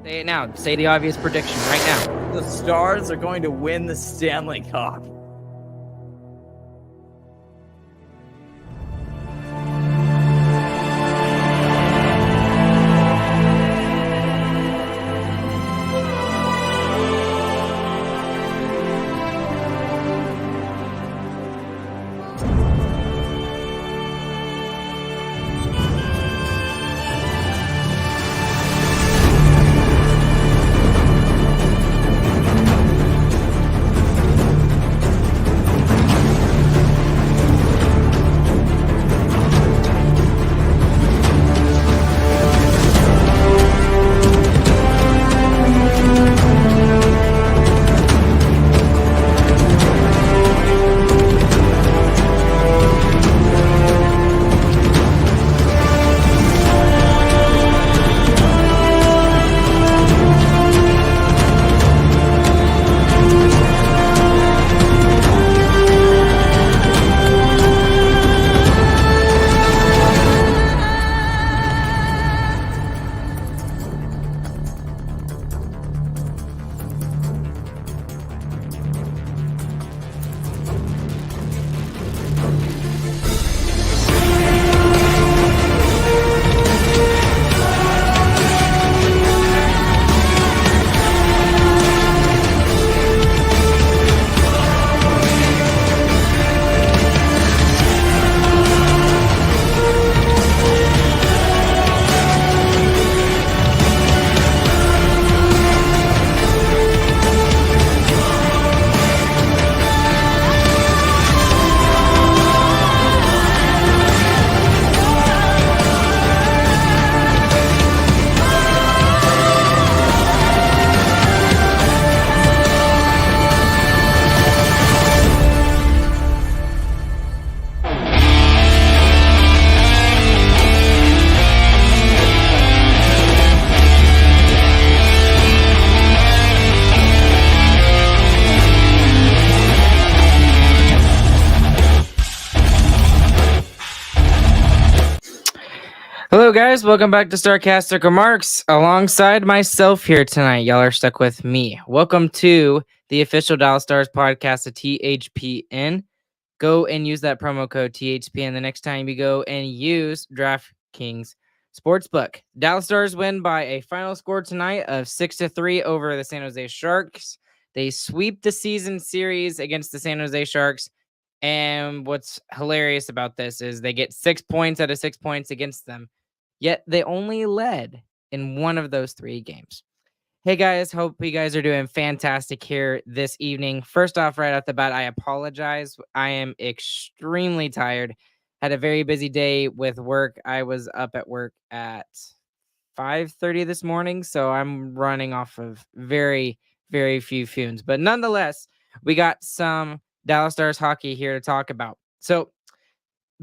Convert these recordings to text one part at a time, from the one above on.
Say it now. Say the obvious prediction right now. The Stars are going to win the Stanley Cup. Hello, guys. Welcome back to Sarcastic Remarks. Alongside myself here tonight, y'all are stuck with me. Welcome to the official Dallas Stars podcast of THPN. Go and use that promo code THPN the next time you go and use DraftKings Sportsbook. Dallas Stars win by a final score tonight of 6-3 over the San Jose Sharks. They sweep the season series against the San Jose Sharks. And what's hilarious about this is they get 6 points out of 6 points against them. Yet they only led in one of those 3 games. Hey guys, hope you guys are doing fantastic here this evening. First off, right off the bat, I apologize. I am extremely tired. Had a very busy day with work. I was up at work at 5:30 this morning, so I'm running off of very, very few fumes. But nonetheless, we got some Dallas Stars hockey here to talk about. So,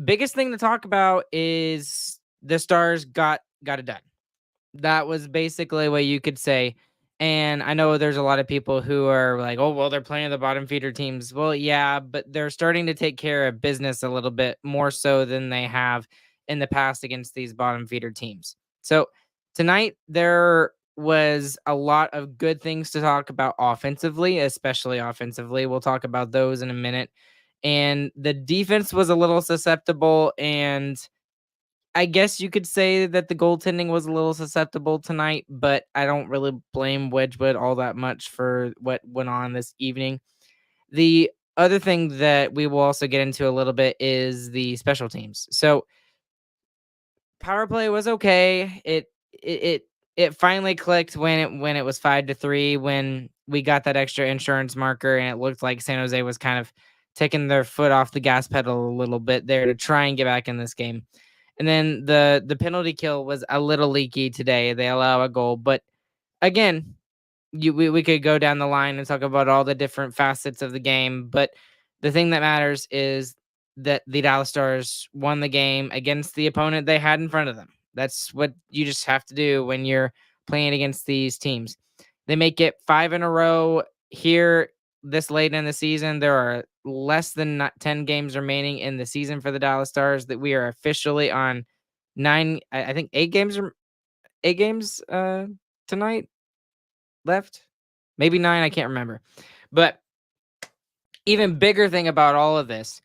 biggest thing to talk about is the Stars got it done. That was basically what you could say. And I know there's a lot of people who are like, oh, well, they're playing the bottom feeder teams. Well, yeah, but they're starting to take care of business a little bit more so than they have in the past against these bottom feeder teams. So tonight, there was a lot of good things to talk about offensively, especially offensively. We'll talk about those in a minute. And the defense was a little susceptible, and I guess you could say that the goaltending was a little susceptible tonight, but I don't really blame Wedgwood all that much for what went on this evening. The other thing that we will also get into a little bit is the special teams. So power play was okay. It finally clicked when it was 5-3, when we got that extra insurance marker, and it looked like San Jose was kind of taking their foot off the gas pedal a little bit there to try and get back in this game. And then the penalty kill was a little leaky today. They allow a goal, but again, we could go down the line and talk about all the different facets of the game. But the thing that matters is that the Dallas Stars won the game against the opponent they had in front of them. That's what you just have to do when you're playing against these teams. They make it 5 in a row here this late in the season. There are less than 10 games remaining in the season for the Dallas Stars. That we are officially on 9, I think 8 games tonight. left, maybe 9. I can't remember. But even bigger thing about all of this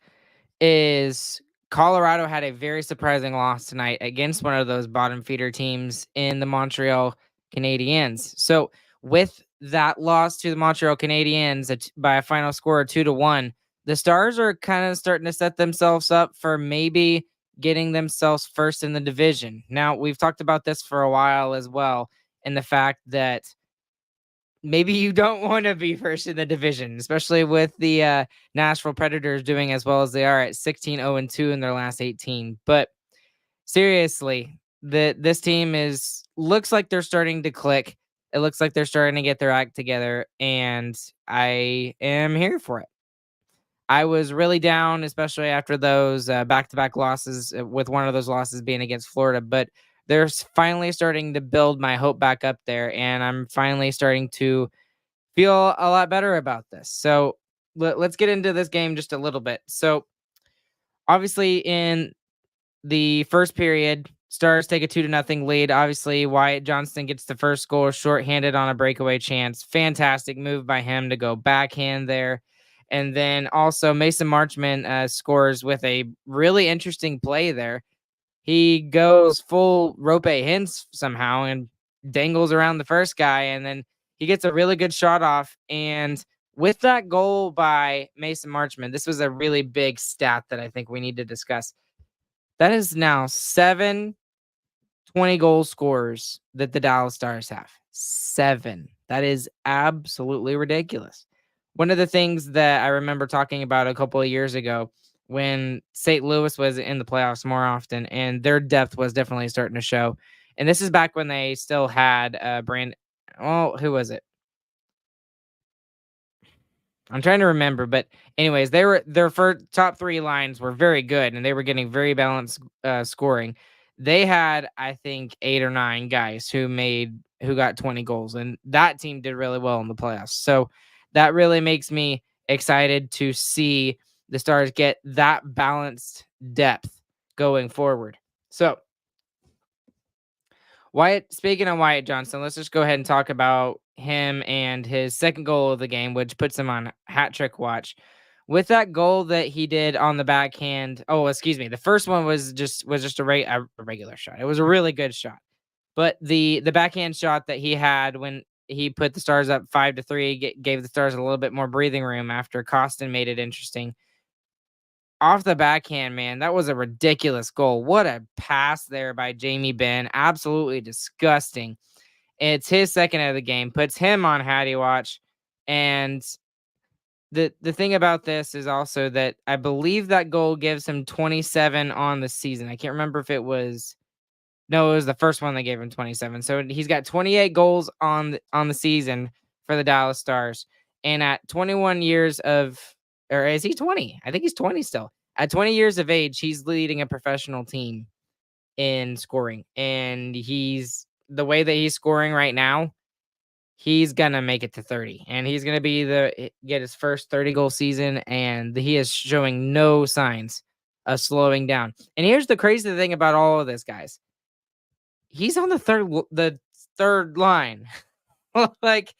is Colorado had a very surprising loss tonight against one of those bottom feeder teams in the Montreal Canadiens. So with that loss to the Montreal Canadiens by a final score of 2-1, the Stars are kind of starting to set themselves up for maybe getting themselves first in the division. Now, we've talked about this for a while as well, and the fact that maybe you don't want to be first in the division, especially with the Nashville Predators doing as well as they are at 16-0-2 in their last 18. But seriously, this team looks like they're starting to click. It looks like they're starting to get their act together, and I am here for it. I was really down, especially after those back-to-back losses, with one of those losses being against Florida. But they're finally starting to build my hope back up there, and I'm finally starting to feel a lot better about this. So let's get into this game just a little bit. So obviously in the first period, Stars take a 2-0 lead. Obviously, Wyatt Johnston gets the first goal shorthanded on a breakaway chance. Fantastic move by him to go backhand there. And then also Mason Marchment scores with a really interesting play there. He goes full Rope Hintz somehow and dangles around the first guy, and then he gets a really good shot off. And with that goal by Mason Marchment, this was a really big stat that I think we need to discuss. That is now 7 20-goal scorers that the Dallas Stars have. 7. That is absolutely ridiculous. One of the things that I remember talking about a couple of years ago when St. Louis was in the playoffs more often, and their depth was definitely starting to show. And this is back when they still had who was it? I'm trying to remember, but anyways, their first top 3 lines were very good, and they were getting very balanced scoring. They had, I think, 8 or 9 guys who got 20 goals, and that team did really well in the playoffs. So that really makes me excited to see the Stars get that balanced depth going forward. So speaking of Wyatt Johnston, let's just go ahead and talk about him and his second goal of the game, which puts him on hat trick watch. With that goal that he did on the backhand, the first one was just a regular shot. It was a really good shot, but the backhand shot that he had when he put the Stars up 5-3 gave the Stars a little bit more breathing room after Kostin made it interesting. Off the backhand, man, that was a ridiculous goal. What a pass there by Jamie Benn. Absolutely disgusting. It's his second of the game, puts him on Hattie watch. And the thing about this is also that I believe that goal gives him 27 on the season. I can't remember if it was it was the first one that gave him 27. So he's got 28 goals on the season for the Dallas Stars. And at 21 years or is he 20? I think he's 20 still. At 20 years of age, he's leading a professional team in scoring. And the way that he's scoring right now, he's going to make it to 30. And he's going to get his first 30-goal season. And he is showing no signs of slowing down. And here's the crazy thing about all of this, guys. He's on the third line. Like,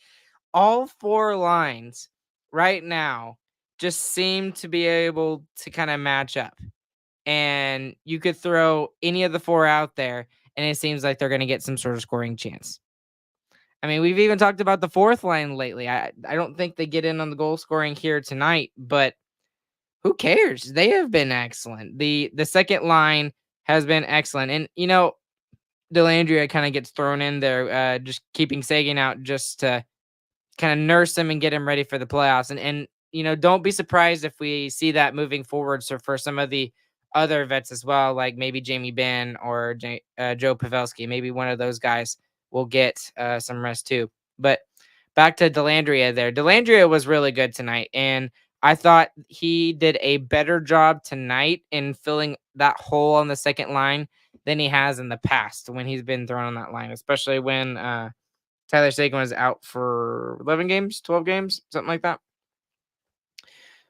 all 4 lines right now just seem to be able to kind of match up. And you could throw any of the 4 out there, and it seems like they're going to get some sort of scoring chance. I mean, we've even talked about the 4th line lately. I don't think they get in on the goal scoring here tonight, but who cares? They have been excellent. The second line has been excellent. And, Dellandrea kind of gets thrown in there, just keeping Seguin out just to kind of nurse him and get him ready for the playoffs. And don't be surprised if we see that moving forward. So for some of the other vets as well, like maybe Jamie Benn or Joe Pavelski, maybe one of those guys will get some rest too. But back to Dellandrea there. Dellandrea was really good tonight, and I thought he did a better job tonight in filling that hole on the second line than he has in the past when he's been thrown on that line, especially when Tyler Seguin was out for 11 games, 12 games, something like that.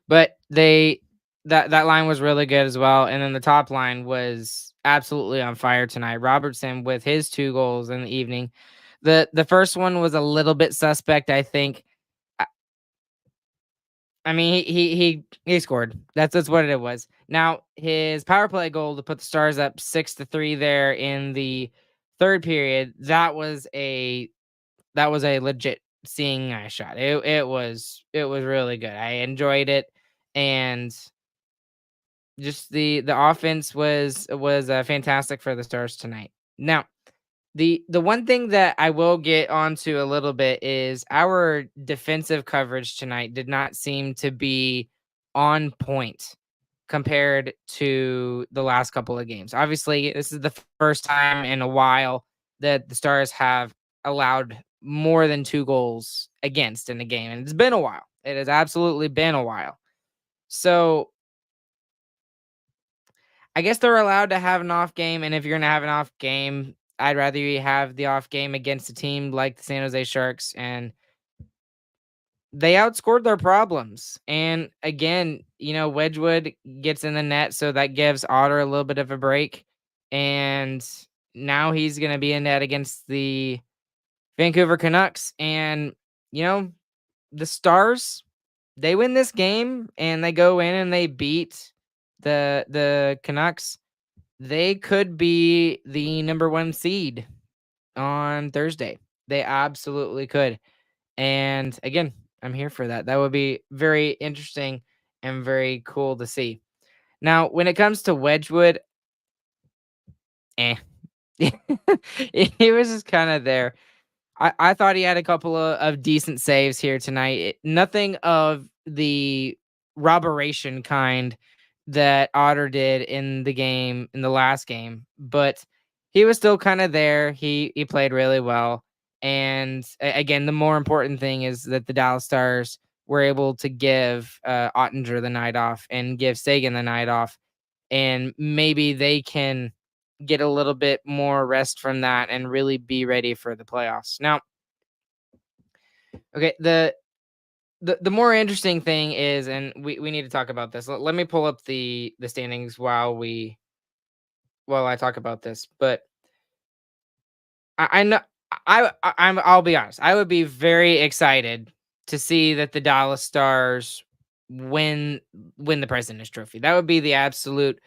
But that line was really good as well. And then the top line was absolutely on fire tonight. Robertson with his 2 goals in the evening. The first one was a little bit suspect, I think. I mean, he scored. That's what it was. Now his power play goal to put the Stars up 6-3 there in the third period. That was a legit seeing eye shot. It was really good. I enjoyed it, and just the offense was fantastic for the Stars tonight. Now, the one thing that I will get onto a little bit is our defensive coverage tonight did not seem to be on point compared to the last couple of games. Obviously, this is the first time in a while that the Stars have allowed more than 2 goals against in a game, and it's been a while. It has absolutely been a while. So I guess they're allowed to have an off game, and if you're gonna have an off game, I'd rather you have the off game against a team like the San Jose Sharks, and they outscored their problems. And again, Wedgwood gets in the net, so that gives Otter a little bit of a break. And now he's gonna be in net against the Vancouver Canucks. And the Stars, they win this game and they go in and they beat the Canucks. They could be the number 1 seed on Thursday. They absolutely could. And again, I'm here for that. That would be very interesting and very cool to see. Now, when it comes to Wedgwood, he was just kind of there. I thought he had a couple of decent saves here tonight. Nothing of the robberation kind that Otter did in the last game, but he was still kind of there. He played really well. And again, the more important thing is that the Dallas Stars were able to give Ottinger the night off and give Seguin the night off. And maybe they can get a little bit more rest from that and really be ready for the playoffs. Now, okay, the more interesting thing is, and we need to talk about this. Let me pull up the standings while I talk about this. But I know I'll be honest. I would be very excited to see that the Dallas Stars win the President's Trophy. That would be the absolute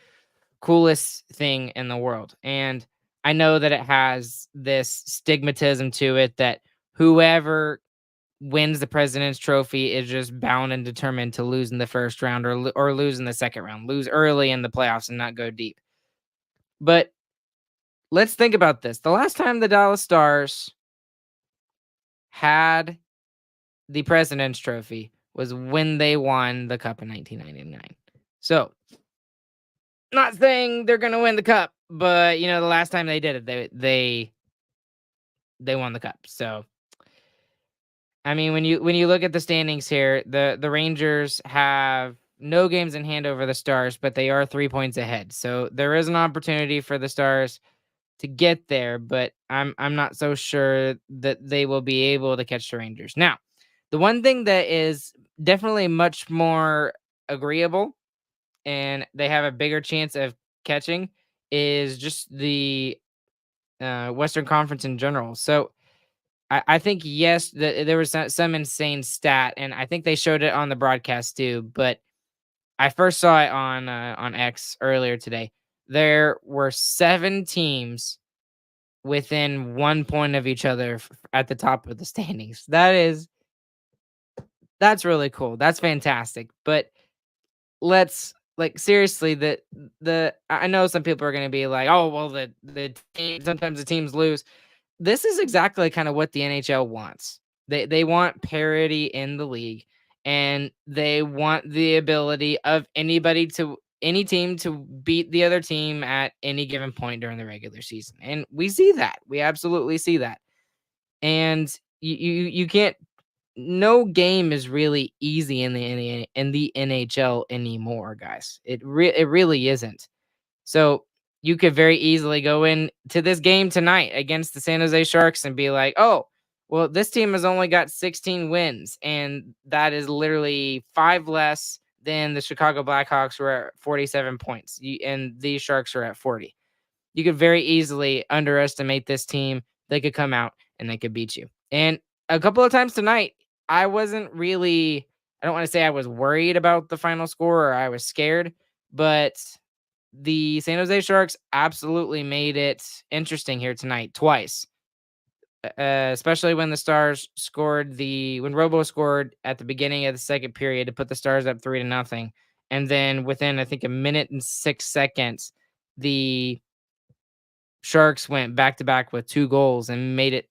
coolest thing in the world. And I know that it has this stigmatism to it that whoever wins the President's Trophy is just bound and determined to lose in the first round or lose in the second round, lose early in the playoffs and not go deep. But let's think about this. The last time the Dallas Stars had the President's Trophy was when they won the Cup in 1999. So, not saying they're going to win the Cup, but the last time they did it, they won the Cup. So, I mean, when you look at the standings here, the Rangers have no games in hand over the Stars, but they are 3 points ahead. So there is an opportunity for the Stars to get there, but I'm not so sure that they will be able to catch the Rangers. Now, the one thing that is definitely much more agreeable and they have a bigger chance of catching is just the Western Conference in general. So I think, yes, there was some insane stat, and I think they showed it on the broadcast too, but I first saw it on X earlier today. There were 7 teams within 1 point of each other at the top of the standings. That's really cool. That's fantastic. But seriously, I know some people are going to be like, oh, well, sometimes the teams lose. This is exactly kind of what the NHL wants. They want parity in the league, and they want the ability of any team to beat the other team at any given point during the regular season. And we see that. We absolutely see that. And you can't, no game is really easy in the NHL anymore, guys. It really isn't. So you could very easily go into this game tonight against the San Jose Sharks and be like, oh, well, this team has only got 16 wins, and that is literally 5 less than the Chicago Blackhawks were at 47 points, and these Sharks are at 40. You could very easily underestimate this team. They could come out and they could beat you. And a couple of times tonight, I wasn't really, I don't want to say I was worried about the final score or I was scared, but the San Jose Sharks absolutely made it interesting here tonight twice. Especially when the Stars scored when Robo scored at the beginning of the second period to put the Stars up 3-0. And then within, I think, a minute and 6 seconds, the Sharks went back to back with 2 goals and made it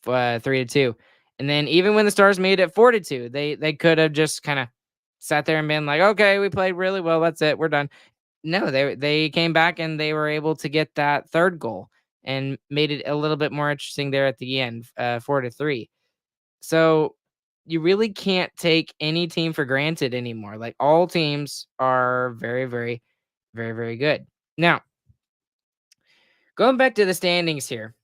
3-2. And then even when the Stars made it 4-2, they could have just kind of sat there and been like, okay, we played really well. That's it. We're done. No, they came back and they were able to get that third goal and made it a little bit more interesting there at the end, 4-3. So you really can't take any team for granted anymore. Like all teams are very, very, very, very good. Now, going back to the standings here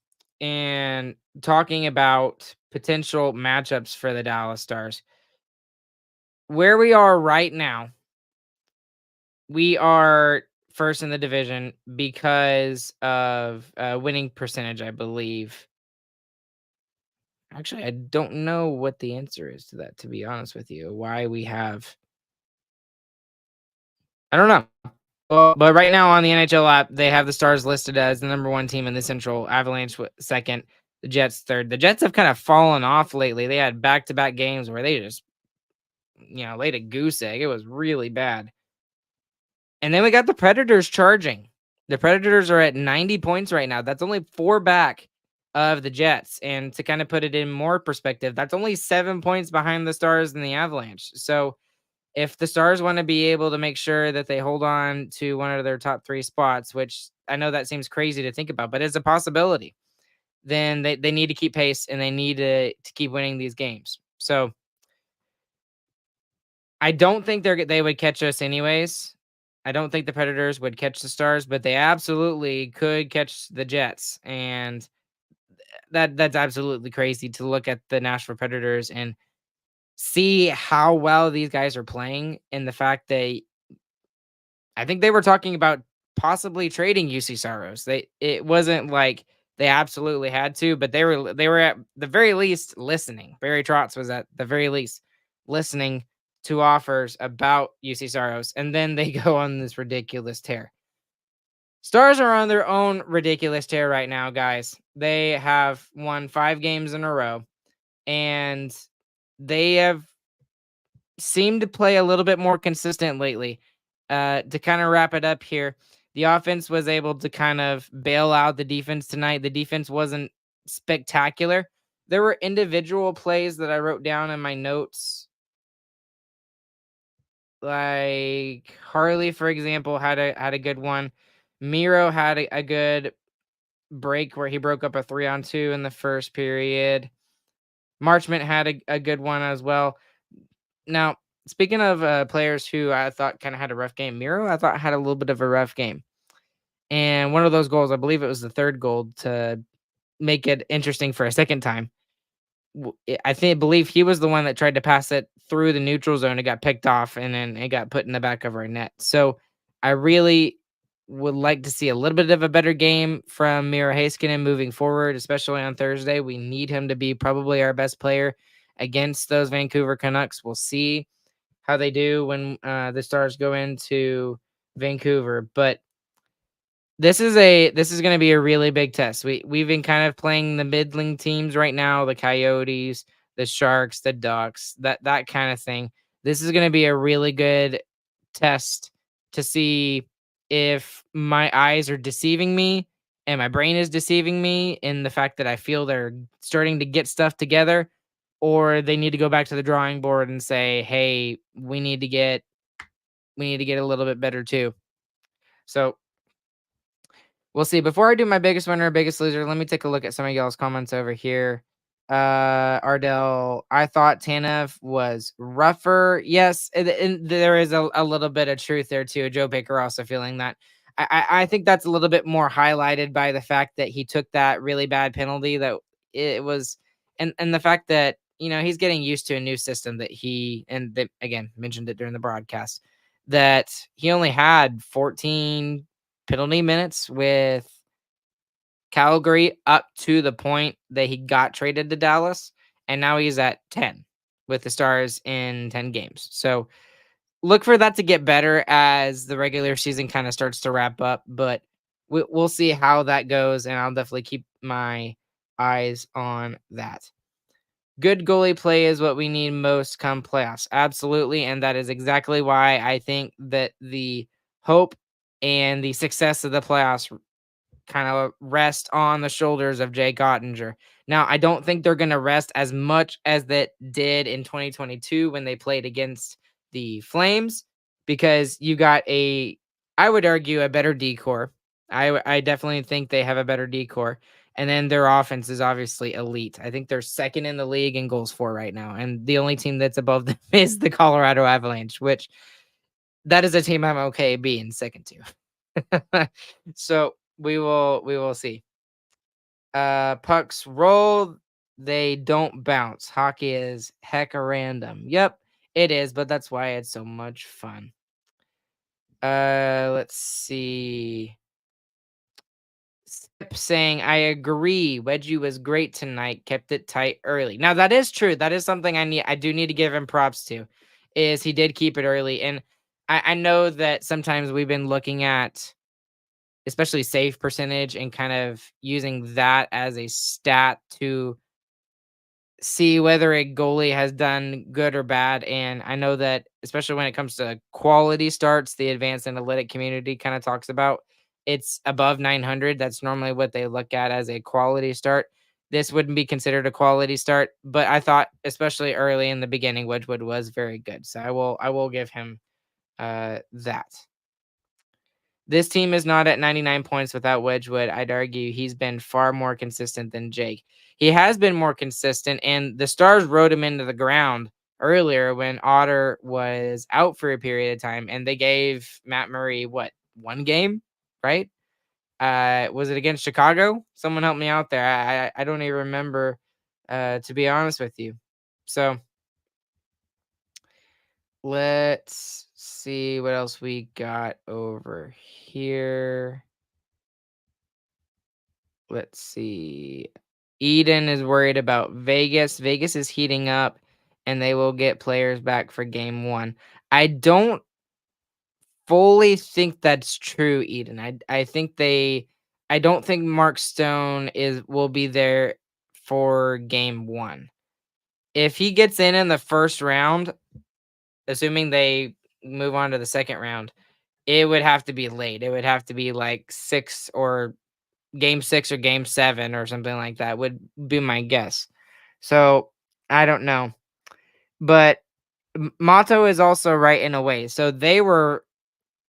and talking about potential matchups for the Dallas Stars, where we are right now, we are first in the division because of winning percentage, I believe. Actually, I don't know what the answer is to that, to be honest with you. Why we have, I don't know. Well, but right now on the NHL app, they have the Stars listed as the number 1 team in the Central, Avalanche second, the Jets third. The Jets have kind of fallen off lately. They had back-to-back games where they just, laid a goose egg. It was really bad. And then we got the Predators charging. The Predators are at 90 points right now. That's only 4 back of the Jets. And to kind of put it in more perspective, that's only 7 points behind the Stars and the Avalanche. So if the Stars want to be able to make sure that they hold on to one of their top 3 spots, which I know that seems crazy to think about, but it's a possibility, then they need to keep pace and they need to keep winning these games. So I don't think they would catch us anyways. I don't think the Predators would catch the Stars, but they absolutely could catch the Jets. And that's absolutely crazy to look at the Nashville Predators and see how well these guys are playing, and the fact I think they were talking about possibly trading UC Saros. It wasn't like they absolutely had to, but they were at the very least listening. Barry Trotz was at the very least listening to offers about UC Saros, and then they go on this ridiculous tear. Stars are on their own ridiculous tear right now, guys. They have won 5 games in a row, and they have seemed to play a little bit more consistent lately. To kind of wrap it up here, the offense was able to kind of bail out the defense tonight. The defense wasn't spectacular. There were individual plays that I wrote down in my notes. Like Harley, for example, had a good one. Miro had a good break where he broke up a 3-on-2 in the first period. Marchment had a good one as well. Now, speaking of players who I thought kind of had a rough game, Miro, I thought had a little bit of a rough game. And one of those goals, I believe it was the third goal to make it interesting for a second time. I believe he was the one that tried to pass it through the neutral zone. It got picked off and then it got put in the back of our net. So I really would like to see a little bit of a better game from Miro Heiskanen moving forward, especially on Thursday. We need him to be probably our best player against those Vancouver Canucks. We'll see how they do when the Stars go into Vancouver. But this is going to be a really big test. We've been kind of playing the middling teams right now, the Coyotes, the Sharks, the Ducks, that kind of thing. This is going to be a really good test to see if my eyes are deceiving me and my brain is deceiving me in the fact that I feel they're starting to get stuff together, or they need to go back to the drawing board and say, hey, we need to get a little bit better too. So we'll see. Before I do my biggest winner, biggest loser, let me take a look at some of y'all's comments over here. Ardell, I thought Tanev was rougher. Yes, and there is a little bit of truth there too. Joe Baker also feeling that. I think that's a little bit more highlighted by the fact that he took that really bad penalty. That it was, and the fact that he's getting used to a new system that they again mentioned it during the broadcast, that he only had 14 penalty minutes with Calgary up to the point that he got traded to Dallas, and now he's at 10 with the Stars in 10 games. So look for that to get better as the regular season kind of starts to wrap up, but we'll see how that goes, and I'll definitely keep my eyes on that. Good goalie play is what we need most come playoffs. Absolutely, and that is exactly why I think that the hope and the success of the playoffs kind of rest on the shoulders of Jake Ottinger. Now, I don't think they're going to rest as much as that did in 2022 when they played against the Flames, because you got I would argue, a better decor. I definitely think they have a better decor. And then their offense is obviously elite. I think they're second in the league in goals for right now. And the only team that's above them is the Colorado Avalanche, which that is a team I'm okay being second to. So we will see. Pucks roll, they don't bounce. Hockey is hecka random. Yep, it is, but that's why it's so much fun. Let's see. Skip saying, I agree. Wedgie was great tonight. Kept it tight early. Now that is true. That is something I do need to give him props to, is he did keep it early. And I know that sometimes we've been looking at especially save percentage and kind of using that as a stat to see whether a goalie has done good or bad. And I know that especially when it comes to quality starts, the advanced analytic community kind of talks about it's above 900. That's normally what they look at as a quality start. This wouldn't be considered a quality start, but I thought especially early in the beginning, Wedgwood was very good. So I will give him that. This team is not at 99 points without Wedgwood. I'd argue he's been far more consistent than Jake. He has been more consistent, and the Stars rode him into the ground earlier when Otter was out for a period of time, and they gave Matt Murray, what, one game, right? Was it against Chicago? Someone help me out there. I don't even remember, to be honest with you. So let's see what else we got over here. Let's see. Eden is worried about Vegas. Vegas is heating up, and they will get players back for game one. I don't fully think that's true, Eden. I don't think Mark Stone will be there for game one. If he gets in the first round, assuming they move on to the second round, it would have to be late. It would have to be like game 6 or game 7 or something like that would be my guess. So I don't know. But Mato is also right in a way. So they were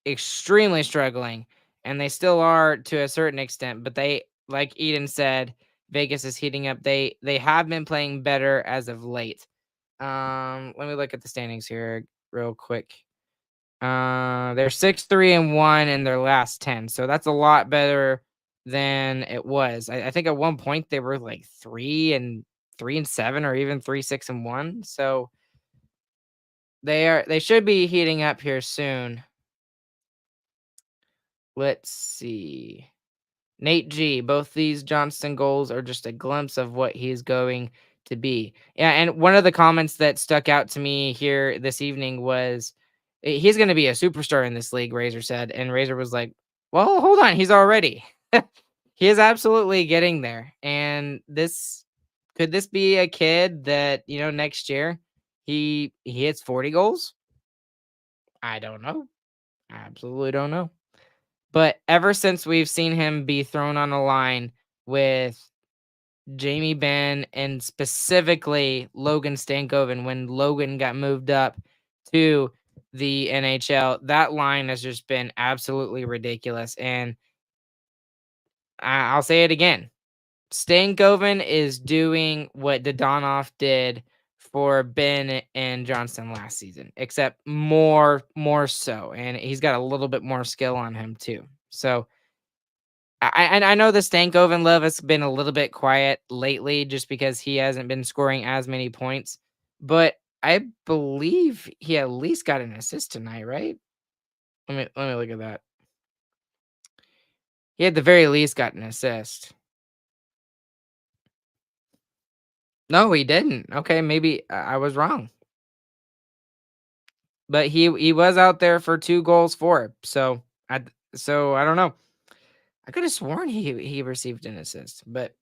extremely struggling, and they still are to a certain extent. But they, like Eden said, Vegas is heating up. They have been playing better as of late. Let me look at the standings here real quick. They're 6-3-1 in their last 10, so that's a lot better than it was. I think at one point they were like 3-7 or even 3-6-1. So they should be heating up here soon. Let's see. Nate G, both these Johnston goals are just a glimpse of what he's going to be. Yeah, and one of the comments that stuck out to me here this evening was he's going to be a superstar in this league, Razor said. And Razor was like, well, hold on, he's already. He is absolutely getting there. And could this be a kid that, next year he hits 40 goals? I don't know. I absolutely don't know. But ever since we've seen him be thrown on a line with Jamie Benn and specifically Logan Stankoven, when Logan got moved up to the NHL, that line has just been absolutely ridiculous. And I'll say it again. Stankoven is doing what Dodonov did for Ben and Johnston last season, except more so. And he's got a little bit more skill on him too. So I know the Stankoven love has been a little bit quiet lately just because he hasn't been scoring as many points, but I believe he at least got an assist tonight, right? Let me look at that. He at the very least got an assist. No, he didn't. Okay, maybe I was wrong. But he was out there for 2 goals for it. So I don't know. I could have sworn he received an assist, but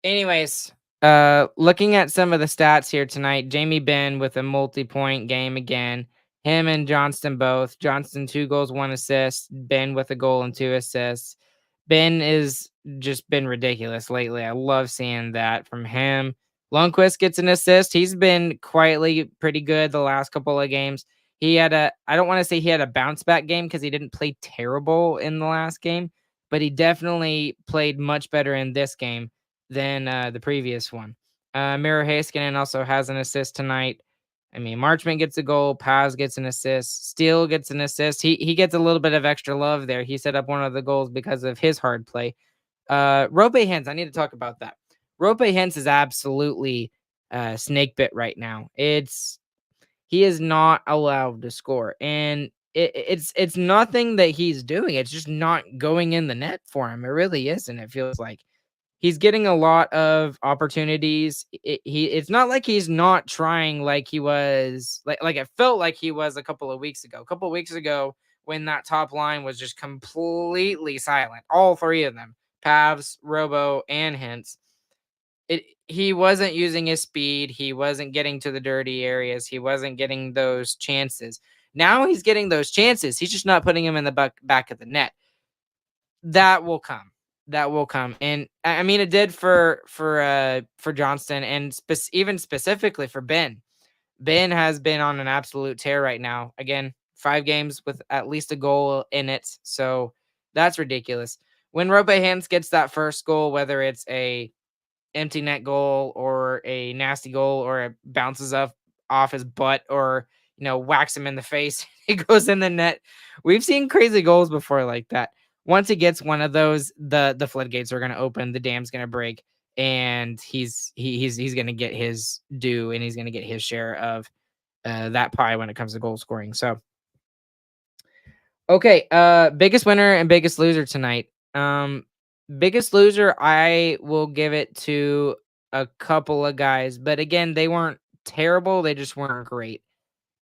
anyways, looking at some of the stats here tonight, Jamie Benn with a multi-point game again. Him and Johnston both. Johnston 2 goals, 1 assist. Ben with a goal and 2 assists. Ben is just been ridiculous lately. I love seeing that from him. Lundqvist gets an assist. He's been quietly pretty good the last couple of games. I don't want to say he had a bounce back game because he didn't play terrible in the last game, but he definitely played much better in this game than the previous one. Miro Heiskanen also has an assist tonight. I mean, Marchment gets a goal. Paz gets an assist. Steele gets an assist. He gets a little bit of extra love there. He set up one of the goals because of his hard play. Rope Hens, I need to talk about that. Rope Hens is absolutely snake bit right now. He is not allowed to score, and it's nothing that he's doing. It's just not going in the net for him. It really isn't. It feels like he's getting a lot of opportunities. It's not like he's not trying like he was like it felt like he was a couple of weeks ago. A couple of weeks ago when that top line was just completely silent. All three of them, Pavs, Robo, and Hintz. He wasn't using his speed. He wasn't getting to the dirty areas. He wasn't getting those chances. Now he's getting those chances. He's just not putting them in the back of the net. That will come. That will come. And I mean, it did for Johnston and even specifically for Ben. Ben has been on an absolute tear right now. Again, 5 games with at least a goal in it. So that's ridiculous. When Rope Hans gets that first goal, whether it's a empty net goal or a nasty goal or it bounces off his butt or whacks him in the face, it goes in the net. We've seen crazy goals before like that. Once he gets one of those, the floodgates are going to open, the dam's going to break, and he's going to get his due, and he's going to get his share of that pie when it comes to goal scoring. So okay, biggest winner and biggest loser tonight. Biggest loser, I will give it to a couple of guys, but again, they weren't terrible, they just weren't great.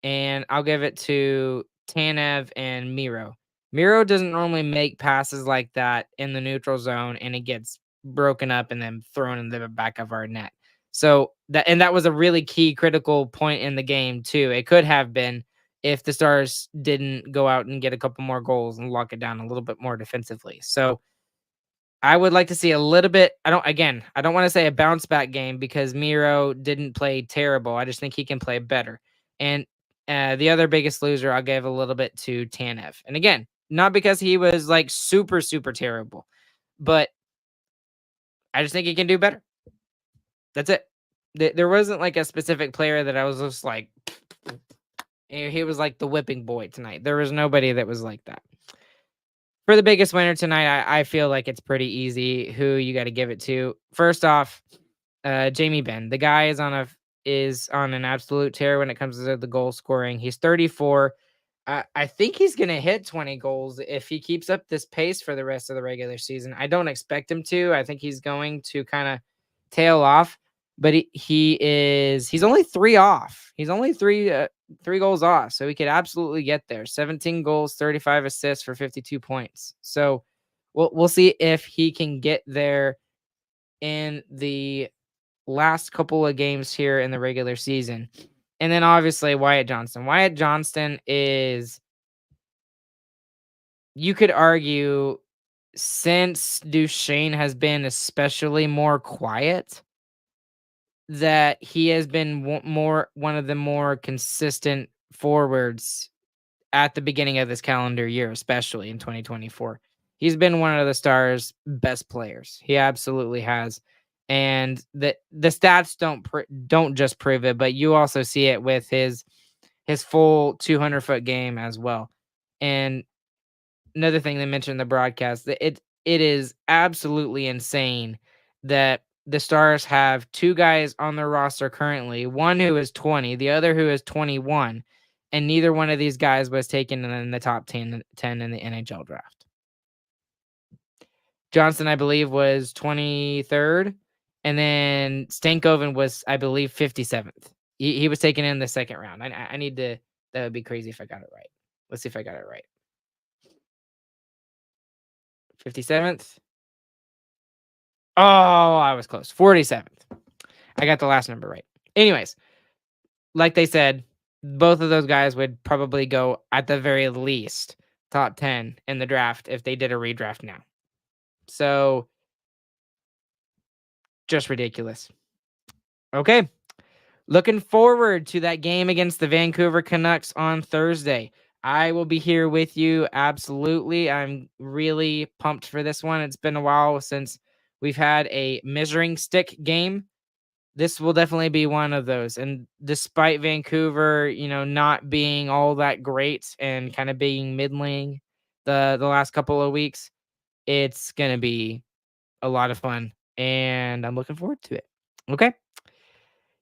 And I'll give it to Tanev and Miro. Miro doesn't normally make passes like that in the neutral zone, and it gets broken up and then thrown in the back of our net. So that was a really key critical point in the game too. It could have been if the Stars didn't go out and get a couple more goals and lock it down a little bit more defensively. So I would like to see a little bit. I don't want to say a bounce back game because Miro didn't play terrible. I just think he can play better. And the other biggest loser, I'll give a little bit to Tanev. And again, not because he was like super, super terrible, but I just think he can do better. That's it. There wasn't like a specific player that I was just like, he was like the whipping boy tonight. There was nobody that was like that. For the biggest winner tonight, I feel like it's pretty easy who you got to give it to. First off, Jamie Benn. The guy is on an absolute tear when it comes to the goal scoring. He's 34. I think he's going to hit 20 goals if he keeps up this pace for the rest of the regular season. I don't expect him to. I think he's going to kind of tail off, but he's only 3 off. He's only 3 goals off, so he could absolutely get there. 17 goals, 35 assists for 52 points. So we'll see if he can get there in the last couple of games here in the regular season. And then obviously Wyatt Johnston. Wyatt Johnston is, you could argue, since Duchesne has been especially more quiet, that he has been one of the more consistent forwards at the beginning of this calendar year, especially in 2024. He's been one of the Stars' best players. He absolutely has. And the stats don't just prove it, but you also see it with his full 200-foot game as well. And another thing they mentioned in the broadcast, that it is absolutely insane that the Stars have 2 guys on their roster currently, one who is 20, the other who is 21, and neither one of these guys was taken in the top 10 in the NHL draft. Johnston, I believe, was 23rd, And then Stankoven was, I believe, 57th. He was taken in the second round. I need to, that would be crazy if I got it right. Let's see if I got it right. 57th. Oh, I was close. 47th. I got the last number right. Anyways, like they said, both of those guys would probably go at the very least top 10 in the draft if they did a redraft now. So just ridiculous. Okay. Looking forward to that game against the Vancouver Canucks on Thursday. I will be here with you. Absolutely. I'm really pumped for this one. It's been a while since we've had a measuring stick game. This will definitely be one of those. And despite Vancouver, not being all that great and kind of being middling the last couple of weeks, it's going to be a lot of fun. And I'm looking forward to it. Okay.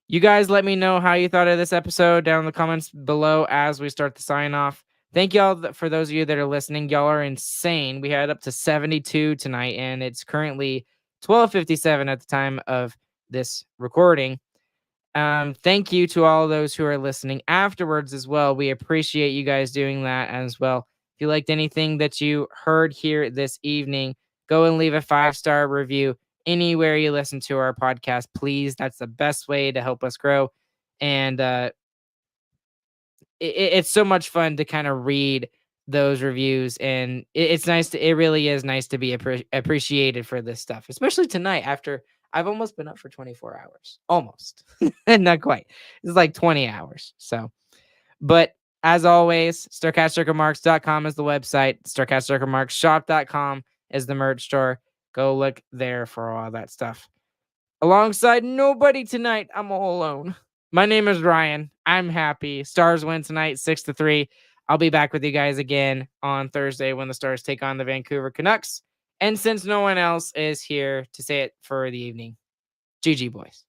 You guys let me know how you thought of this episode down in the comments below as we start the sign off. Thank y'all for those of you that are listening. Y'all are insane. We had up to 72 tonight, and it's currently 12:57 at the time of this recording. Thank you to all those who are listening afterwards as well. We appreciate you guys doing that as well. If you liked anything that you heard here this evening, go and leave a 5-star review anywhere you listen to our podcast, please. That's the best way to help us grow. And it's so much fun to kind of read those reviews, and it's nice it really is nice to be appreciated for this stuff, especially tonight after I've almost been up for 24 hours. Almost. Not quite. It's like 20 hours. So, but as always, StarcastCircleMarks.com is the website. StarcastCircleMarksShop.com is the merch store. Go look there for all that stuff. Alongside nobody tonight, I'm all alone. My name is Ryan. I'm happy. Stars win tonight, 6-3. I'll be back with you guys again on Thursday when the Stars take on the Vancouver Canucks. And since no one else is here to say it for the evening, GG boys.